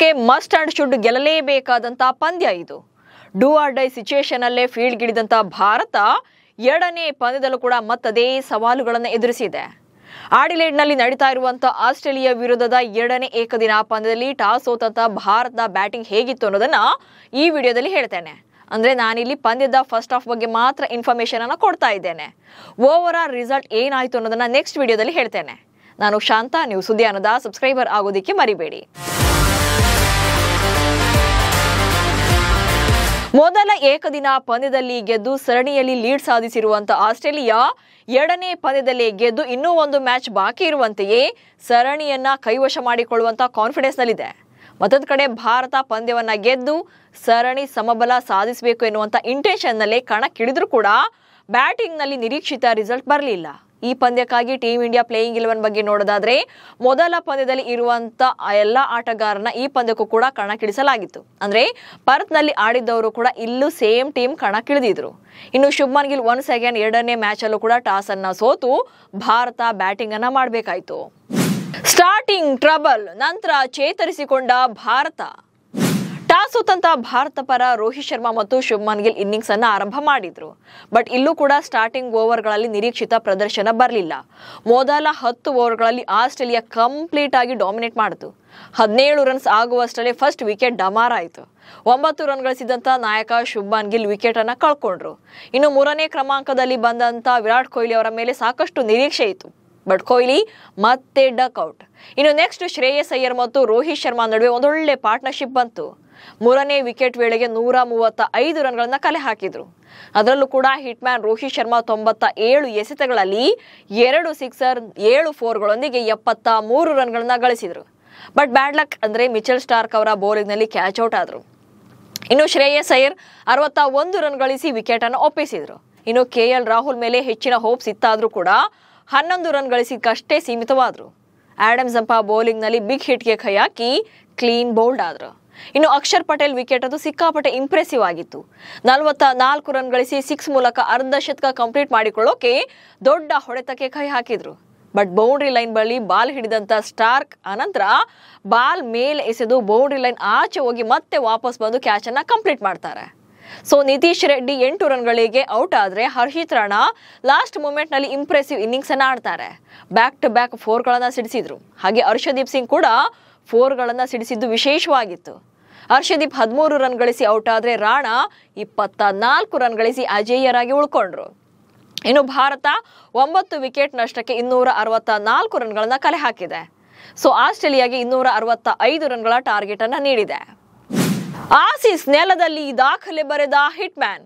CSK must and should ಗೆಲ್ಲಲೇಬೇಕಾದಂತ ಪಂದ್ಯ ಇದು. Do or die situation ಅಲ್ಲೇ ಫೀಲ್ಡ್ಗಿಳಿದಂತ ಭಾರತ ಎರಡನೇ ಪಂದ್ಯದಲ್ಲೂ ಕೂಡ ಮತ್ತದೇ ಸವಾಲುಗಳನ್ನು ಎದುರಿಸಿದೆ. ಆಡಿಲೇಡ್ನಲ್ಲಿ ನಡೀತಾ ಇರುವಂತಹ ಆಸ್ಟ್ರೇಲಿಯಾ ವಿರುದ್ಧದ ಎರಡನೇ ಏಕದಿನ ಪಂದ್ಯದಲ್ಲಿ ಟಾಸ್ ಸೋತಂತ ಭಾರತದ ಬ್ಯಾಟಿಂಗ್ ಹೇಗಿತ್ತು ಅನ್ನೋದನ್ನ ಈ ವಿಡಿಯೋದಲ್ಲಿ ಹೇಳ್ತೇನೆ. ಅಂದ್ರೆ ನಾನಿಲ್ಲಿ ಪಂದ್ಯದ ಫಸ್ಟ್ ಹಾಫ್ ಬಗ್ಗೆ ಮಾತ್ರ ಇನ್ಫಾರ್ಮೇಶನ್ ಅನ್ನ ಕೊಡ್ತಾ ಇದ್ದೇನೆ. ಓವರ್ ಆಲ್ ರಿಸಲ್ಟ್ ಏನಾಯ್ತು ಅನ್ನೋದನ್ನ ನೆಕ್ಸ್ಟ್ ವಿಡಿಯೋದಲ್ಲಿ ಹೇಳ್ತೇನೆ. ನಾನು ಶಾಂತ, ನೀವು ಸುದ್ದಿ ಅನ್ನೋದ ಸಬ್ಸ್ಕ್ರೈಬರ್ ಆಗೋದಿಕ್ಕೆ ಮರಿಬೇಡಿ. ಮೊದಲ ಏಕದಿನ ಪಂದ್ಯದಲ್ಲಿ ಗೆದ್ದು ಸರಣಿಯಲ್ಲಿ ಲೀಡ್ ಸಾಧಿಸಿರುವಂತಹ ಆಸ್ಟ್ರೇಲಿಯಾ ಎರಡನೇ ಪಂದ್ಯದಲ್ಲಿ ಗೆದ್ದು ಇನ್ನೂ ಒಂದು ಮ್ಯಾಚ್ ಬಾಕಿ ಇರುವಂತೆಯೇ ಸರಣಿಯನ್ನ ಕೈವಶ ಮಾಡಿಕೊಳ್ಳುವಂತ ಕಾನ್ಫಿಡೆನ್ಸ್ ನಲ್ಲಿದೆ. ಮತ್ತೊಂದು ಕಡೆ ಭಾರತ ಪಂದ್ಯವನ್ನ ಗೆದ್ದು ಸರಣಿ ಸಮಬಲ ಸಾಧಿಸಬೇಕು ಎನ್ನುವಂತ ಇಂಟೆನ್ಷನ್ ನಲ್ಲೇ ಕಣಕ್ಕಿಳಿದ್ರೂ ಕೂಡ ಬ್ಯಾಟಿಂಗ್ ನಲ್ಲಿ ನಿರೀಕ್ಷಿತ ರಿಸಲ್ಟ್ ಬರಲಿಲ್ಲ. ಈ ಪಂದ್ಯಕ್ಕಾಗಿ ಟೀಮ್ ಇಂಡಿಯಾ ಪ್ಲೇಯಿಂಗ್ 11 ಬಗ್ಗೆ ನೋಡೋದಾದ್ರೆ ಮೊದಲ ಪಂದ್ಯದಲ್ಲಿ ಇರುವಂತ ಎಲ್ಲ ಆಟಗಾರನ ಈ ಪಂದ್ಯಕ್ಕೂ ಕೂಡ ಕಣಕ್ಕಿಳಿಸಲಾಗಿತ್ತು. ಅಂದ್ರೆ ಪರ್ತ್ನಲ್ಲಿ ಆಡಿದ್ದವರು ಕೂಡ ಇಲ್ಲೂ ಸೇಮ್ ಟೀಮ್ ಕಣಕ್ಕಿಳಿದಿದ್ರು. ಇನ್ನು ಶುಭ್ಮನ್ ಗಿಲ್ ಒನ್ಸ್ ಅಗೇನ್ ಎರಡನೇ ಮ್ಯಾಚ್ ಅಲ್ಲೂ ಕೂಡ ಟಾಸ್ ಅನ್ನ ಸೋತು ಭಾರತ ಬ್ಯಾಟಿಂಗ್ ಅನ್ನ ಮಾಡಬೇಕಾಯ್ತು. ಸ್ಟಾರ್ಟಿಂಗ್ ಟ್ರಬಲ್ ನಂತರ ಚೇತರಿಸಿಕೊಂಡ ಭಾರತ. ಟಾಸ್ ಸೋತಂತ ಭಾರತ ಪರ ರೋಹಿತ್ ಶರ್ಮಾ ಮತ್ತು ಶುಭ್ಮನ್ ಗಿಲ್ ಇನ್ನಿಂಗ್ಸ್ ಅನ್ನ ಆರಂಭ ಮಾಡಿದ್ರು. ಬಟ್ ಇಲ್ಲೂ ಕೂಡ ಸ್ಟಾರ್ಟಿಂಗ್ ಓವರ್ಗಳಲ್ಲಿ ನಿರೀಕ್ಷಿತ ಪ್ರದರ್ಶನ ಬರಲಿಲ್ಲ. ಮೊದಲ 10 ಓವರ್ಗಳಲ್ಲಿ ಆಸ್ಟ್ರೇಲಿಯಾ ಕಂಪ್ಲೀಟ್ ಆಗಿ ಡಾಮಿನೇಟ್ ಮಾಡಿತು. 17 ರನ್ಸ್ ಆಗುವಷ್ಟರಲ್ಲಿ ಫಸ್ಟ್ ವಿಕೆಟ್ ಡಮಾರ್ ಆಯಿತು. 9 ರನ್ ಗಳಿಸಿದಂತ ನಾಯಕ ಶುಭ್ಮನ್ ಗಿಲ್ ವಿಕೆಟ್ ಅನ್ನ ಕಳ್ಕೊಂಡ್ರು. ಇನ್ನು 3ನೇ ಕ್ರಮಾಂಕದಲ್ಲಿ ಬಂದಂತ ವಿರಾಟ್ ಕೊಹ್ಲಿ ಅವರ ಮೇಲೆ ಸಾಕಷ್ಟು ನಿರೀಕ್ಷೆ ಇತ್ತು. ಬಟ್ ಕೊಹ್ಲಿ ಮತ್ತೆ ಡಕ್ಔಟ್. ಇನ್ನು ನೆಕ್ಸ್ಟ್ ಶ್ರೇಯಸ್ ಅಯ್ಯರ್ ಮತ್ತು ರೋಹಿತ್ ಶರ್ಮಾ ನಡುವೆ ಒಂದೊಳ್ಳೆ ಪಾರ್ಟ್ನರ್ಶಿಪ್ ಬಂತು. 3ನೇ ವಿಕೆಟ್ ವೇಳೆಗೆ 135 ರನ್ಗಳನ್ನ ಕಲೆ ಹಾಕಿದ್ರು. ಅದರಲ್ಲೂ ಕೂಡ ಹಿಟ್ ಮ್ಯಾನ್ ರೋಹಿತ್ ಶರ್ಮಾ 97 ಎಸೆತಗಳಲ್ಲಿ 2 ಸಿಕ್ಸರ್ 7 4ಗಳೊಂದಿಗೆ 73 ರನ್ಗಳನ್ನ ಗಳಿಸಿದ್ರು. ಬಟ್ ಬ್ಯಾಡ್ ಲಕ್ ಅಂದ್ರೆ ಮಿಚೆಲ್ ಸ್ಟಾರ್ಕ್ ಅವರ ಬೌಲಿಂಗ್ ನಲ್ಲಿ ಕ್ಯಾಚ್ ಔಟ್ ಆದ್ರು. ಇನ್ನು ಶ್ರೇಯಸ್ ಅಯ್ಯರ್ 61 ರನ್ ಗಳಿಸಿ ವಿಕೆಟ್ ಅನ್ನು ಒಪ್ಪಿಸಿದ್ರು. ಇನ್ನು KL ರಾಹುಲ್ ಮೇಲೆ ಹೆಚ್ಚಿನ ಹೋಪ್ಸ್ ಇತ್ತಾದ್ರೂ ಕೂಡ 11 ರನ್ ಗಳಿಸಿದಷ್ಟೇ ಸೀಮಿತವಾದ್ರು. ಆಡಮ್ ಜಂಪಾ ಬೌಲಿಂಗ್ ನಲ್ಲಿ ಬಿಗ್ ಹಿಟ್ಗೆ ಕೈ ಹಾಕಿ ಕ್ಲೀನ್ ಬೌಲ್ಡ್ ಆದ್ರು. ಇನ್ನು ಅಕ್ಷರ್ ಪಟೇಲ್ ವಿಕೆಟ್ ಅದು ಸಿಕ್ಕಾಪಟ್ಟೆ ಇಂಪ್ರೆಸಿವ್ ಆಗಿತ್ತು. 44 ರನ್ ಗಳಿಸಿ 6 ಮೂಲಕ ಅರ್ಧ ಶತಕ ಕಂಪ್ಲೀಟ್ ಮಾಡಿಕೊಳ್ಳೋಕೆ ದೊಡ್ಡ ಹೊಡೆತಕ್ಕೆ ಕೈ ಹಾಕಿದ್ರು. ಬಟ್ ಬೌಂಡ್ರಿ ಲೈನ್ ಬಳಿ ಬಾಲ್ ಹಿಡಿದಂತ ಸ್ಟಾರ್ಕ್ ಅನಂತರ ಬಾಲ್ ಮೇಲೆ ಎಸೆದು ಬೌಂಡ್ರಿ ಲೈನ್ ಆಚೆ ಹೋಗಿ ಮತ್ತೆ ವಾಪಸ್ ಬಂದು ಕ್ಯಾಚ್ ಅನ್ನ ಕಂಪ್ಲೀಟ್ ಮಾಡ್ತಾರೆ. ಸೊ ನಿತೀಶ್ ರೆಡ್ಡಿ 8 ರನ್ಗಳಿಗೆ ಔಟ್ ಆದ್ರೆ ಹರ್ಷಿತ್ ರಾಣಾ ಲಾಸ್ಟ್ ಮೂಮೆಂಟ್ ನಲ್ಲಿ ಇಂಪ್ರೆಸಿವ್ ಇನ್ನಿಂಗ್ಸ್ ಅನ್ನ ಆಡ್ತಾರೆ. ಬ್ಯಾಕ್ ಟು ಬ್ಯಾಕ್ 4ಗಳನ್ನ ಸಿಡಿಸಿದ್ರು. ಹಾಗೆ ಹರ್ಷದೀಪ್ ಸಿಂಗ್ ಕೂಡ 4ಗಳನ್ನ ಸಿಡಿಸಿದ್ದು ವಿಶೇಷವಾಗಿತ್ತು. ಹರ್ಷದೀಪ್ 13 ರನ್ ಗಳಿಸಿ ಔಟ್ ಆದ್ರೆ ರಾಣಾ 24 ರನ್ ಗಳಿಸಿ ಅಜೇಯರಾಗಿ ಉಳ್ಕೊಂಡ್ರು. ಇನ್ನು ಭಾರತ 9 ವಿಕೆಟ್ ನಷ್ಟಕ್ಕೆ 264 ರನ್ಗಳನ್ನ ಕಲೆ ಹಾಕಿದೆ. ಸೊ ಆಸ್ಟ್ರೇಲಿಯಾಗೆ 265 ರನ್ಗಳ ಟಾರ್ಗೆಟ್ ಅನ್ನ ನೀಡಿದೆ. ಆಸೀಸ್ ನೆಲದಲ್ಲಿ ದಾಖಲೆ ಬರೆದ ಹಿಟ್ ಮ್ಯಾನ್.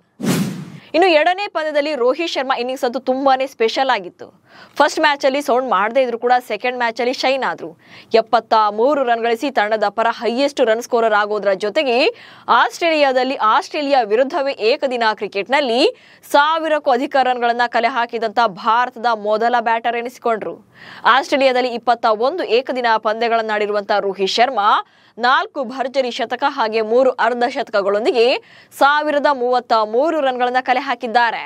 ಇನ್ನು ಎರಡನೇ ಪಂದ್ಯದಲ್ಲಿ ರೋಹಿತ್ ಶರ್ಮಾ ಇನ್ನಿಂಗ್ಸ್ ಅಂತೂ ತುಂಬಾನೇ ಸ್ಪೆಷಲ್ ಆಗಿತ್ತು. ಫಸ್ಟ್ ಮ್ಯಾಚ್ ಅಲ್ಲಿ ಸೌಂಡ್ ಮಾಡದೇ ಇದ್ರು ಕೂಡ ಸೆಕೆಂಡ್ ಮ್ಯಾಚ್ ಅಲ್ಲಿ ಶೈನ್ ಆದ್ರು. 73 ರನ್ ಗಳಿಸಿ ತಂಡದ ಪರ ಹೈಯೆಸ್ಟ್ ರನ್ ಸ್ಕೋರರ್ ಆಗೋದ್ರ ಜೊತೆಗೆ ಆಸ್ಟ್ರೇಲಿಯಾ ವಿರುದ್ಧವೇ ಏಕದಿನ ಕ್ರಿಕೆಟ್ ನಲ್ಲಿ 1000ಕ್ಕೂ ಅಧಿಕ ರನ್ಗಳನ್ನ ಕಲೆ ಹಾಕಿದಂತ ಭಾರತದ ಮೊದಲ ಬ್ಯಾಟರ್ ಎನಿಸಿಕೊಂಡ್ರು. ಆಸ್ಟ್ರೇಲಿಯಾದಲ್ಲಿ 21 ಏಕದಿನ ಪಂದ್ಯಗಳನ್ನಾಡಿರುವಂತಹ ರೋಹಿತ್ ಶರ್ಮಾ 4 ಭರ್ಜರಿ ಶತಕ ಹಾಗೆ 3 ಅರ್ಧ ಶತಕಗಳೊಂದಿಗೆ 1033 ರನ್ಗಳನ್ನ ಕಲೆ ಹಾಕಿದ್ದಾರೆ.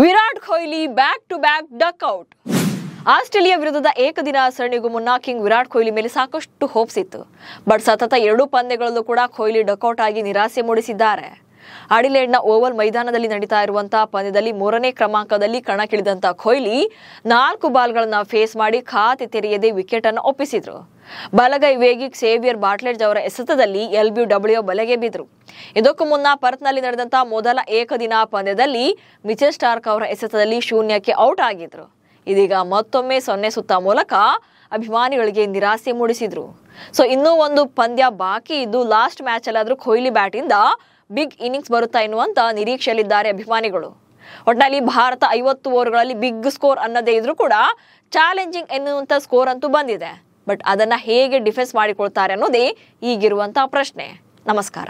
Virat Kohli back to back duck out. Australia ವಿರುದ್ಧದ ಏಕದಿನ ಸರಣಿಗೂ ಮುನ್ನ ಕಿಂಗ್ ವಿರಾಟ್ ಕೊಹ್ಲಿ ಮೇಲೆ ಸಾಕಷ್ಟು ಹೋಪ್ಸ್ ಇತ್ತು. ಬಟ್ ಸತತ 2 ಪಂದ್ಯಗಳಲ್ಲೂ ಕೂಡ ಕೊಹ್ಲಿ ಡಕ್ಔಟ್ ಆಗಿ ನಿರಾಸೆ ಮೂಡಿಸಿದ್ದಾರೆ. ಅಡಿಲೇಡ್ನ ಓವಲ್ ಮೈದಾನದಲ್ಲಿ ನಡೀತಾ ಇರುವಂತಹ ಪಂದ್ಯದಲ್ಲಿ 3ನೇ ಕ್ರಮಾಂಕದಲ್ಲಿ ಕಣಕ್ಕಿಳಿದಂತ ಕೊಹ್ಲಿ 4 ಬಾಲ್ಗಳನ್ನ ಫೇಸ್ ಮಾಡಿ ಖಾತೆ ತೆರೆಯದೆ ವಿಕೆಟ್ ಅನ್ನು ಒಪ್ಪಿಸಿದ್ರು. ಬಲಗೈ ವೇಗಿ ಸೇವಿಯರ್ ಬಾಟ್ಲೆಡ್ಜ್ ಅವರ ಎಸೆತದಲ್ಲಿ LBW ಬಲೆಗೆ ಬಿದ್ರು. ಇದಕ್ಕೂ ಮುನ್ನ ಪರ್ತ್ನಲ್ಲಿ ನಡೆದಂತ ಮೊದಲ ಏಕದಿನ ಪಂದ್ಯದಲ್ಲಿ ಮಿಚೆಲ್ ಸ್ಟಾರ್ಕ್ ಅವರ ಎಸೆತದಲ್ಲಿ ಶೂನ್ಯಕ್ಕೆ ಔಟ್ ಆಗಿದ್ರು. ಇದೀಗ ಮತ್ತೊಮ್ಮೆ 0 ಸುತ್ತ ಮೂಲಕ ಅಭಿಮಾನಿಗಳಿಗೆ ನಿರಾಸೆ ಮೂಡಿಸಿದ್ರು. ಸೊ ಇನ್ನೂ ಒಂದು ಪಂದ್ಯ ಬಾಕಿ ಇದ್ದು ಲಾಸ್ಟ್ ಮ್ಯಾಚ್ ಅಲ್ಲಾದ್ರೂ ಕೊಹ್ಲಿ ಬ್ಯಾಟ್ ಇಂದ ಬಿಗ್ ಇನ್ನಿಂಗ್ಸ್ ಬರುತ್ತಾ ಎನ್ನುವಂತ ನಿರೀಕ್ಷೆಯಲ್ಲಿದ್ದಾರೆ ಅಭಿಮಾನಿಗಳು. ಒಟ್ಟಿನಲ್ಲಿ ಭಾರತ 50 ಓವರ್ಗಳಲ್ಲಿ ಬಿಗ್ ಸ್ಕೋರ್ ಅನ್ನದೇ ಇದ್ರೂ ಕೂಡ ಚಾಲೆಂಜಿಂಗ್ ಎನ್ನುವಂತ ಸ್ಕೋರ್ ಅಂತೂ ಬಂದಿದೆ. ಬಟ್ ಅದನ್ನ ಹೇಗೆ ಡಿಫೆನ್ಸ್ ಮಾಡಿಕೊಳ್ತಾರೆ ಅನ್ನೋದೇ ಈಗಿರುವಂತಹ ಪ್ರಶ್ನೆ. ನಮಸ್ಕಾರ.